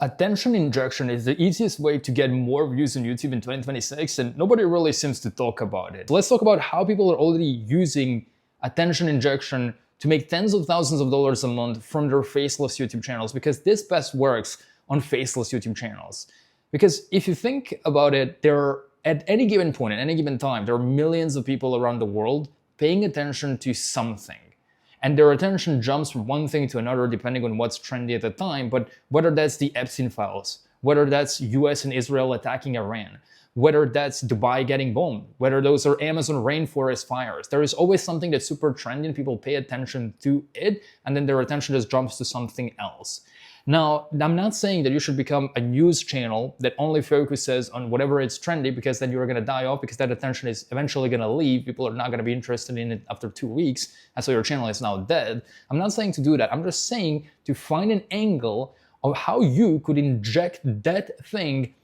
Attention injection is the easiest way to get more views on YouTube in 2026, and nobody really seems to talk about it. Let's talk about how people are already using attention injection to make tens of thousands of dollars a month from their faceless YouTube channels, because this best works on faceless YouTube channels. Because if you think about it, at any given point, at any given time, there are millions of people around the world paying attention to something. And their attention jumps from one thing to another depending on what's trendy at the time, but whether that's the Epstein files, whether that's US and Israel attacking Iran, whether that's Dubai getting bombed, whether those are Amazon rainforest fires, there is always something that's super trendy and people pay attention to it, and then their attention just jumps to something else. Now, I'm not saying that you should become a news channel that only focuses on whatever is trendy, because then you're going to die off, because that attention is eventually going to leave. People are not going to be interested in it after 2 weeks, and so your channel is now dead. I'm not saying to do that. I'm just saying to find an angle of how you could inject that thing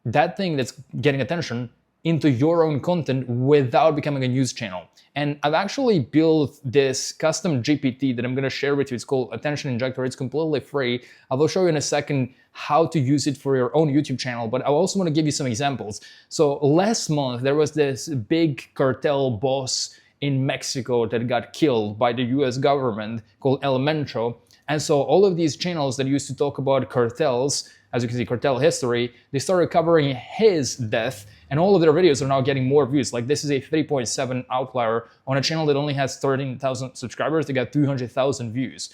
that's getting attention into your own content without becoming a news channel. And I've actually built this custom GPT that I'm going to share with you. It's called Attention Injector. It's completely free. I will show you in a second how to use it for your own YouTube channel, but I also want to give you some examples. So last month, there was this big cartel boss in Mexico that got killed by the US government called Elemencho. And so all of these channels that used to talk about cartels, as you can see, cartel history, they started covering his death, and all of their videos are now getting more views. Like, this is a 3.7 outlier on a channel that only has 13,000 subscribers. They got 300,000 views.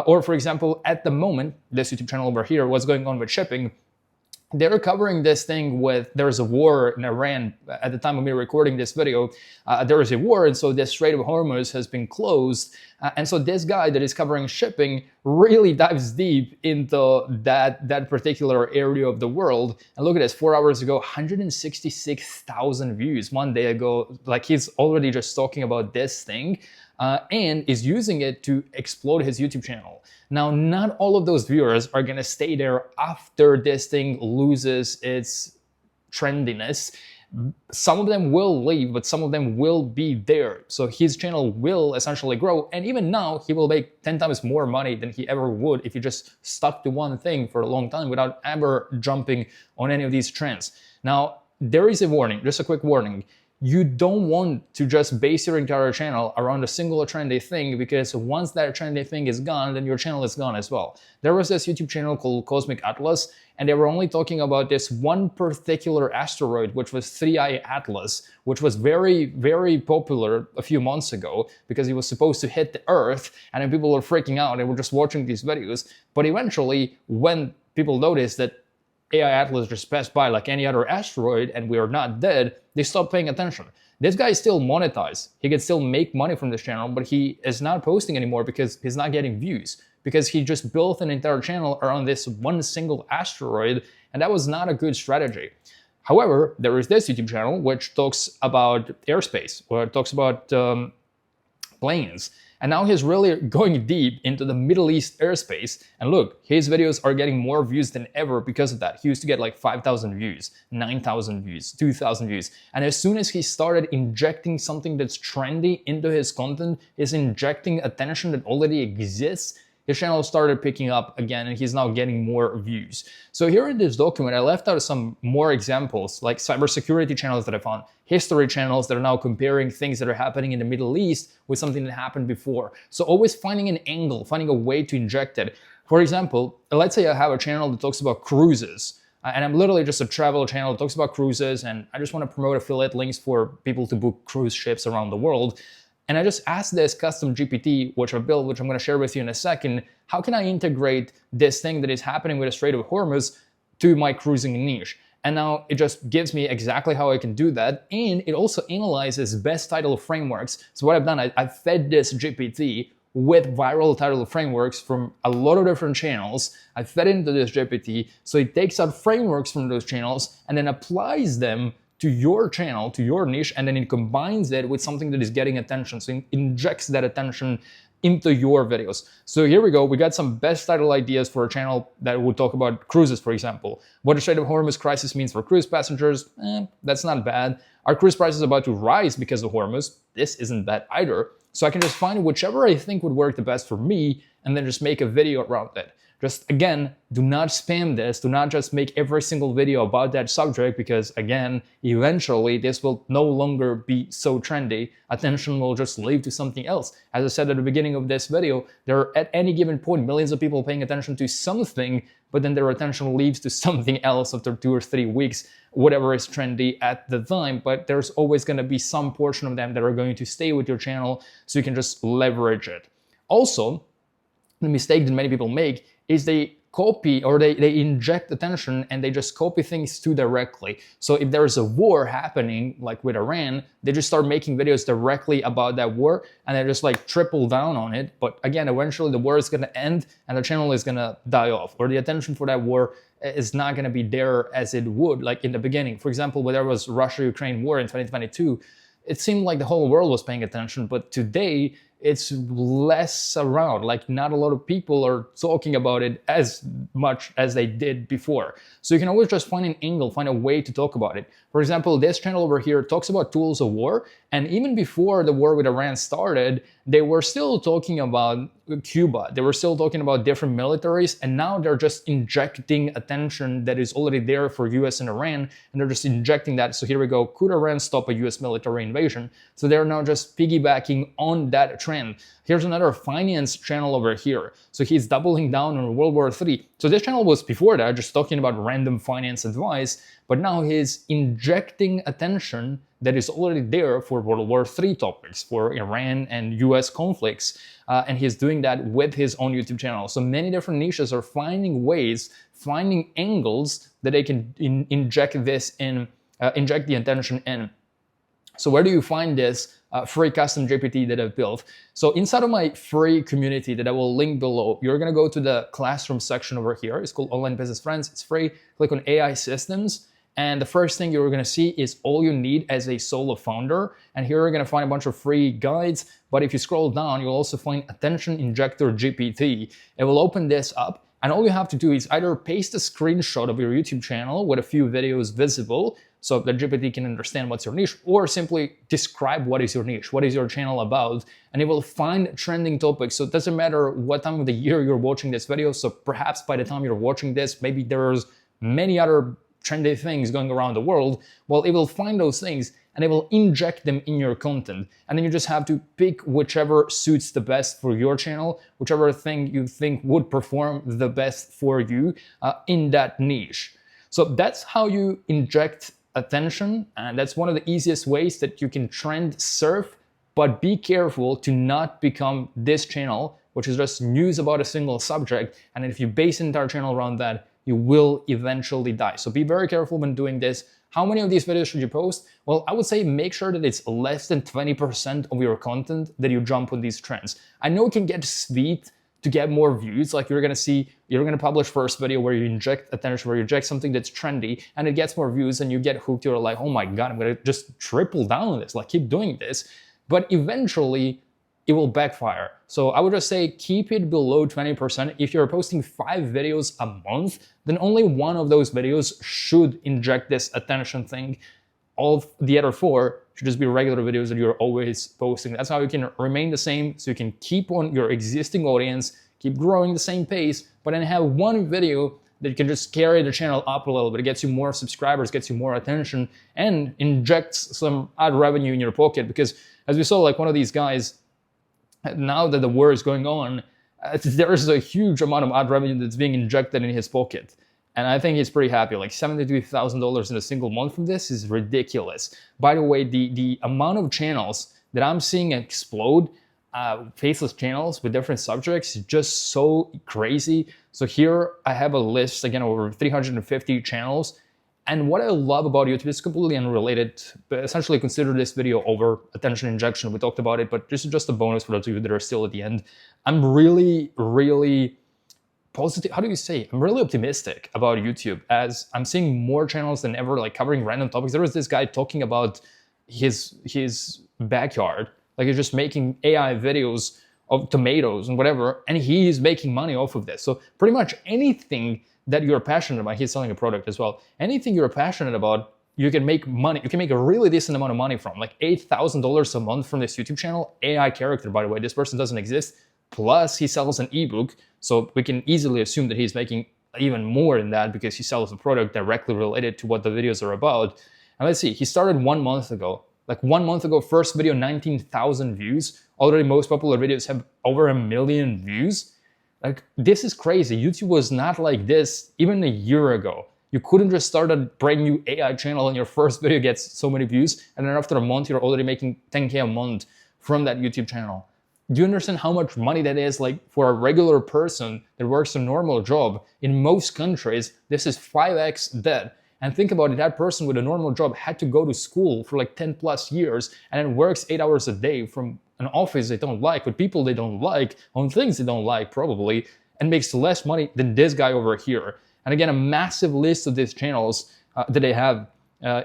Or for example, at the moment, this YouTube channel over here, what's going on with shipping, they're covering this thing with, there's a war in Iran. At the time of me recording this video, there is a war, and so the Strait of Hormuz has been closed. And so this guy that is covering shipping really dives deep into that particular area of the world. And look at this, 4 hours ago, 166,000 views. 1 day ago, like, he's already just talking about this thing and is using it to explode his YouTube channel. Now, not all of those viewers are going to stay there after this thing loses its trendiness. Some of them will leave, but some of them will be there. So his channel will essentially grow. And even now, he will make 10 times more money than he ever would if he just stuck to one thing for a long time without ever jumping on any of these trends. Now, there is a warning, just a quick warning. You don't want to just base your entire channel around a single trendy thing, because once that trendy thing is gone, then your channel is gone as well. There was this YouTube channel called Cosmic Atlas, and they were only talking about this one particular asteroid, which was 3I Atlas, which was very, very popular a few months ago because it was supposed to hit the Earth, and then people were freaking out and were just watching these videos. But eventually, when people noticed that AI Atlas just passed by like any other asteroid and we are not dead, they stopped paying attention. This guy is still monetized. He can still make money from this channel, but he is not posting anymore because he's not getting views, because he just built an entire channel around this one single asteroid, and that was not a good strategy. However, there is this YouTube channel which talks about airspace, or talks about planes. And now he's really going deep into the Middle East airspace. And look, his videos are getting more views than ever because of that. He used to get like 5,000 views, 9,000 views, 2,000 views. And as soon as he started injecting something that's trendy into his content, he's injecting attention that already exists, his channel started picking up again, and he's now getting more views. So here in this document, I left out some more examples, like cybersecurity channels that I found, history channels that are now comparing things that are happening in the Middle East with something that happened before. So always finding an angle, finding a way to inject it. For example, let's say I have a channel that talks about cruises, and I'm literally just a travel channel that talks about cruises, and I just want to promote affiliate links for people to book cruise ships around the world. And I just asked this custom GPT, which I built, which I'm going to share with you in a second, how can I integrate this thing that is happening with the Strait of Hormuz to my cruising niche? And now it just gives me exactly how I can do that. And it also analyzes best title frameworks. So what I've done, I fed this GPT with viral title frameworks from a lot of different channels. I fed into this GPT, so it takes out frameworks from those channels and then applies them to your channel, to your niche, and then it combines it with something that is getting attention. So it injects that attention into your videos. So here we go. We got some best title ideas for a channel that would talk about cruises, for example. What the Strait of Hormuz crisis means for cruise passengers, that's not bad. Are cruise prices about to rise because of Hormuz? This isn't bad either. So I can just find whichever I think would work the best for me and then just make a video around it. Just again, do not spam this, do not just make every single video about that subject, because again, eventually this will no longer be so trendy. Attention will just leave to something else. As I said at the beginning of this video, there are at any given point millions of people paying attention to something, but then their attention leaves to something else after 2 or 3 weeks, whatever is trendy at the time. But there's always going to be some portion of them that are going to stay with your channel, so you can just leverage it. Also, the mistake that many people make is they copy, or they inject attention and they just copy things too directly. So if there's a war happening, like with Iran, they just start making videos directly about that war and they just like triple down on it. But again, eventually the war is going to end and the channel is going to die off, or the attention for that war is not going to be there as it would like in the beginning. For example, when there was Russia-Ukraine war in 2022, it seemed like the whole world was paying attention, but today it's less around. Like, not a lot of people are talking about it as much as they did before. So you can always just find an angle, find a way to talk about it. For example, this channel over here talks about tools of war, and even before the war with Iran started, they were still talking about Cuba. They were still talking about different militaries, and now they're just injecting attention that is already there for US and Iran, and they're just injecting that. So here we go, could Iran stop a US military invasion? So they're now just piggybacking on that trend. Here's another finance channel over here. So he's doubling down on World War III. So this channel was before that just talking about random finance advice, but now he's injecting attention that is already there for World War III topics, for Iran and US conflicts. And he's doing that with his own YouTube channel. So many different niches are finding ways, finding angles that they can inject this in, inject the attention in. So where do you find this free custom GPT that I've built? So inside of my free community that I will link below, you're going to go to the classroom section over here. It's called Online Business Friends. It's free. Click on AI Systems. And the first thing you're going to see is all you need as a solo founder. And here you're going to find a bunch of free guides. But if you scroll down, you'll also find Attention Injector GPT. It will open this up. And all you have to do is either paste a screenshot of your YouTube channel with a few videos visible, so that GPT can understand what's your niche, or simply describe what is your niche, what is your channel about, and it will find trending topics. So it doesn't matter what time of the year you're watching this video. So perhaps by the time you're watching this, maybe there's many other trendy things going around the world. Well, it will find those things and it will inject them in your content. And then you just have to pick whichever suits the best for your channel, whichever thing you think would perform the best for you in that niche. So that's how you inject attention, and that's one of the easiest ways that you can trend surf. But be careful to not become this channel, which is just news about a single subject, and if you base an entire channel around that, you will eventually die. So be very careful when doing this. How many of these videos should you post? Well, I would say make sure that it's less than 20% of your content that you jump on these trends. I know it can get sweet to get more views. Like, you're gonna see, you're gonna publish first video where you inject attention, where you inject something that's trendy, and it gets more views and you get hooked. You're like, oh my God, I'm gonna just triple down on this, like keep doing this. But eventually it will backfire. So I would just say keep it below 20%. If you're posting 5 videos a month, then only one of those videos should inject this attention thing. All of the other 4 should just be regular videos that you're always posting. That's how you can remain the same, so you can keep on your existing audience, keep growing the same pace, but then have one video that you can just carry the channel up a little bit. It gets you more subscribers, gets you more attention, and injects some ad revenue in your pocket. Because as we saw, like one of these guys, now that the war is going on, there is a huge amount of ad revenue that's being injected in his pocket. And I think he's pretty happy. Like $72,000 in a single month from this is ridiculous. By the way, the amount of channels that I'm seeing explode, faceless channels with different subjects, is just so crazy. So here I have a list, again, over 350 channels. And what I love about YouTube is completely unrelated, but essentially consider this video over attention injection. We talked about it, but this is just a bonus for those of you that are still at the end. I'm really, really positive. How do you say? I'm really optimistic about YouTube, as I'm seeing more channels than ever, like covering random topics. There was this guy talking about his backyard, like he's just making AI videos of tomatoes and whatever, and he's making money off of this. So pretty much anything that you're passionate about, he's selling a product as well. Anything you're passionate about, you can make money. You can make a really decent amount of money from, like $8,000 a month from this YouTube channel. AI character, by the way, this person doesn't exist. plus he sells an ebook. So we can easily assume that he's making even more than that because he sells a product directly related to what the videos are about. And let's see, he started 1 month ago. Like 1 month ago, first video, 19,000 views. Already most popular videos have over 1 million views. Like, this is crazy. YouTube was not like this even a year ago. You couldn't just start a brand new AI channel and your first video gets so many views, and then after a month, you're already making 10K a month from that YouTube channel. Do you understand how much money that is? Like, for a regular person that works a normal job, in most countries, this is 5x that. And think about it, that person with a normal job had to go to school for like 10 plus years and then works 8 hours a day from an office they don't like, with people they don't like, on things they don't like probably, and makes less money than this guy over here. And again, a massive list of these channels that they have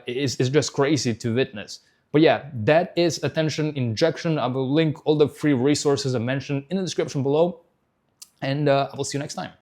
is just crazy to witness. But yeah, that is attention injection. I will link all the free resources I mentioned in the description below, and I will see you next time.